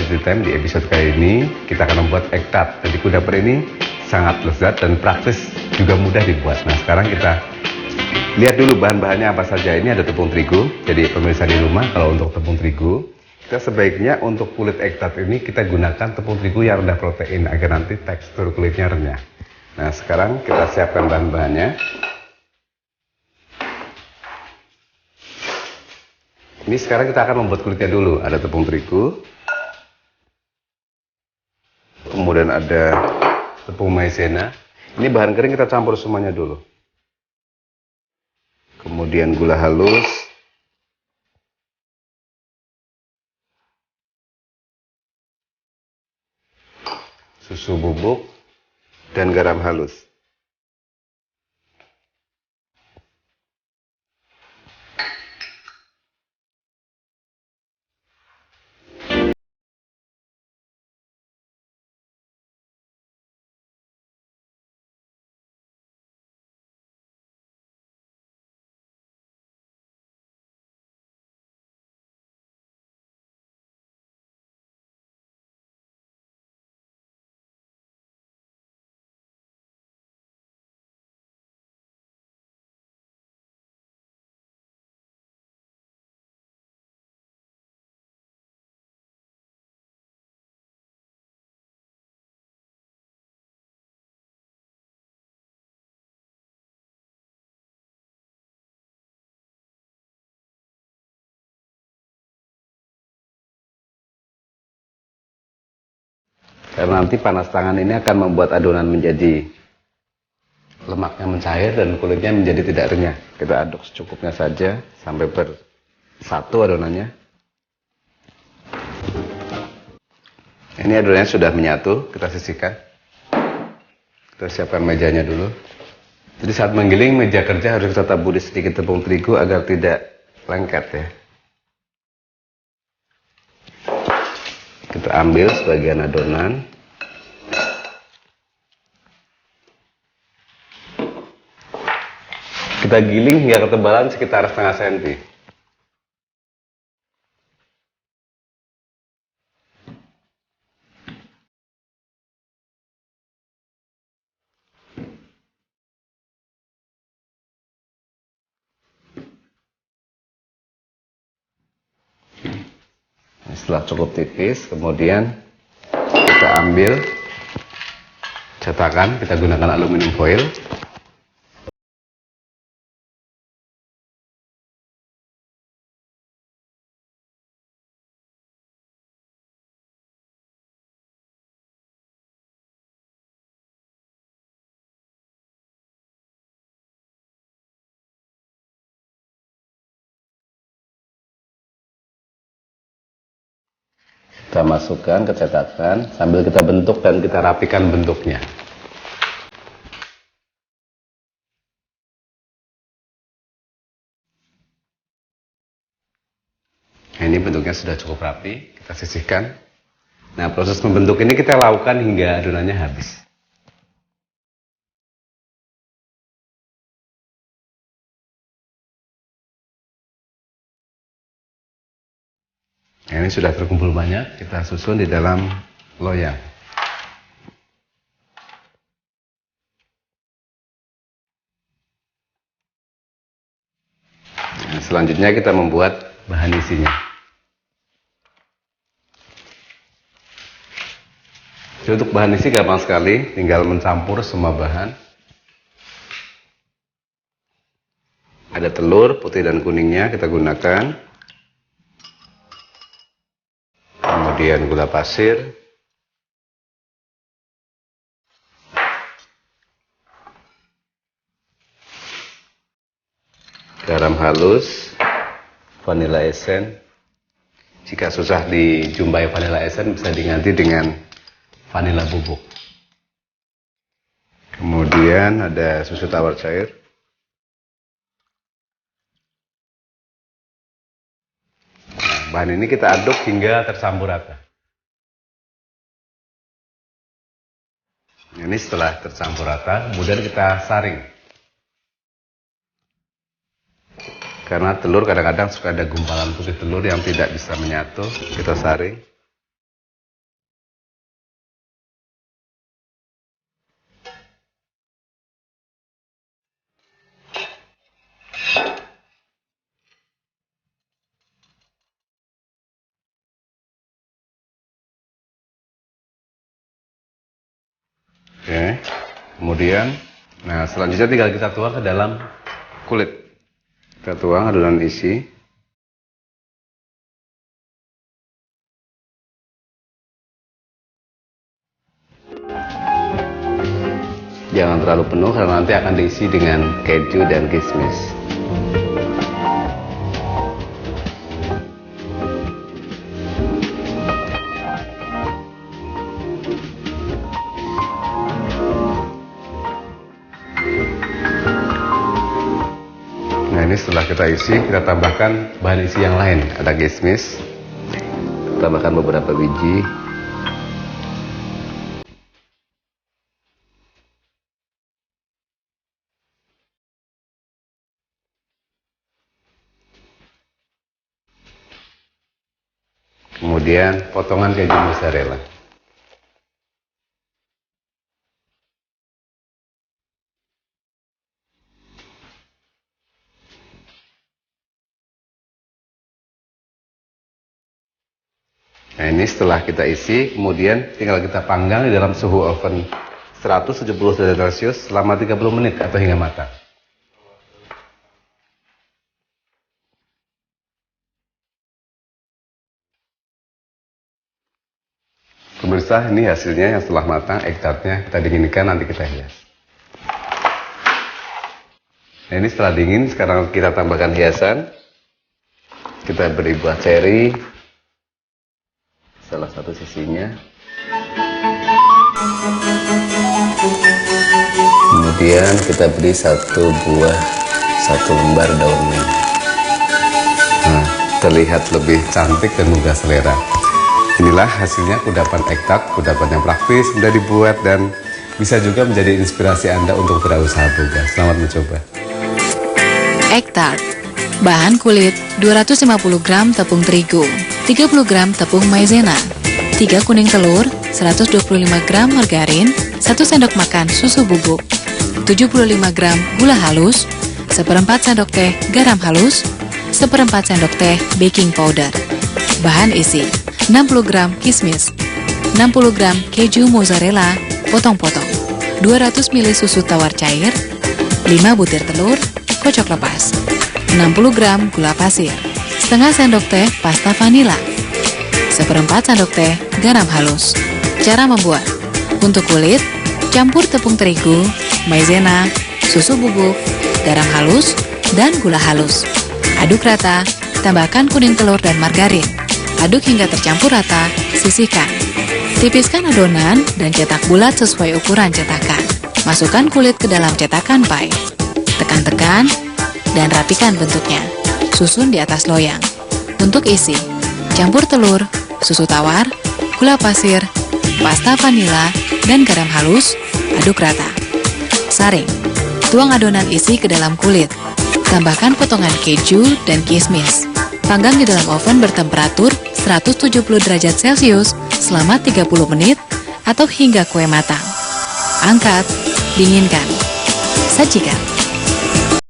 Quality Time. Di episode kali ini kita akan membuat egg tart. Jadi kudapan ini sangat lezat dan praktis, juga mudah dibuat. Nah, sekarang kita lihat dulu bahan-bahannya apa saja. Ini ada tepung terigu. Jadi pemirsa di rumah, kalau untuk tepung terigu, kita sebaiknya untuk kulit egg tart ini kita gunakan tepung terigu yang rendah protein agar nanti tekstur kulitnya renyah. Nah, sekarang kita siapkan bahan-bahannya. Ini sekarang kita akan membuat kulitnya dulu. Ada tepung terigu, kemudian ada tepung maizena. Ini bahan kering kita campur semuanya dulu. Kemudian gula halus, susu bubuk, dan garam halus. Karena nanti panas tangan ini akan membuat adonan menjadi lemaknya mencair dan kulitnya menjadi tidak renyah. Kita aduk secukupnya saja sampai bersatu adonannya. Ini adonannya sudah menyatu, kita sisihkan. Kita siapkan mejanya dulu. Jadi saat menggiling meja kerja harus kita taburi sedikit tepung terigu agar tidak lengket ya. Kita ambil sebagian adonan. Kita giling hingga ketebalan sekitar setengah senti. Setelah cukup tipis, kemudian kita ambil cetakan, kita gunakan aluminium foil. Kita masukkan ke cetakan sambil kita bentuk dan kita rapikan bentuknya. Nah, ini bentuknya sudah cukup rapi, kita sisihkan. Nah, proses membentuk ini kita lakukan hingga adonannya habis. Nah, ini sudah terkumpul banyak, kita susun di dalam loyang. Nah, selanjutnya kita membuat bahan isinya. Jadi untuk bahan isi gampang sekali, tinggal mencampur semua bahan. Ada telur, putih dan kuningnya kita gunakan. Kemudian gula pasir, garam halus, vanilla essence. Jika susah dijumpai vanilla essence bisa diganti dengan vanilla bubuk. Kemudian ada susu tawar cair. Bahan ini kita aduk hingga tercampur rata. Ini setelah tercampur rata, kemudian kita saring. Karena telur kadang-kadang suka ada gumpalan putih telur yang tidak bisa menyatu, kita saring. Kemudian, nah selanjutnya tinggal kita tuang ke dalam kulit. Kita tuang adonan isi. Jangan terlalu penuh karena nanti akan diisi dengan keju dan kismis. Nah ini setelah kita isi, kita tambahkan bahan isi yang lain. Ada kismis, tambahkan beberapa biji. Kemudian potongan keju mozzarella. Nah ini setelah kita isi, kemudian tinggal kita panggang di dalam suhu oven 170 derajat Celcius selama 30 menit atau hingga matang. Pemirsa, ini hasilnya yang setelah matang, egg tartnya kita dinginkan, nanti kita hias. Nah ini setelah dingin, sekarang kita tambahkan hiasan. Kita beri buah ceri, salah satu sisinya. Kemudian kita beri satu lembar daun mint. Nah, terlihat lebih cantik dan menggugah selera. Inilah hasilnya kudapan egg tart, kudapan yang praktis, mudah dibuat dan bisa juga menjadi inspirasi Anda untuk berusaha boga. Selamat mencoba. Egg tart. Bahan kulit 250 gram tepung terigu, 30 gram tepung maizena, 3 kuning telur, 125 gram margarin, 1 sendok makan susu bubuk, 75 gram gula halus, 1/4 sendok teh garam halus, 1/4 sendok teh baking powder. Bahan isi 60 gram kismis, 60 gram keju mozzarella potong-potong, 200 ml susu tawar cair, 5 butir telur, kocok lepas, 60 gram gula pasir, setengah sendok teh pasta vanila, 1/4 sendok teh garam halus. Cara membuat: untuk kulit, campur tepung terigu, maizena, susu bubuk, garam halus, dan gula halus. Aduk rata, tambahkan kuning telur dan margarin. Aduk hingga tercampur rata, sisihkan. Tipiskan adonan dan cetak bulat sesuai ukuran cetakan. Masukkan kulit ke dalam cetakan pie. Tekan-tekan dan rapikan bentuknya. Susun di atas loyang. Untuk isi, campur telur, susu tawar, gula pasir, pasta vanila, dan garam halus. Aduk rata. Saring. Tuang adonan isi ke dalam kulit. Tambahkan potongan keju dan kismis. Panggang di dalam oven bertemperatur 170 derajat Celcius selama 30 menit atau hingga kue matang. Angkat, dinginkan. Sajikan.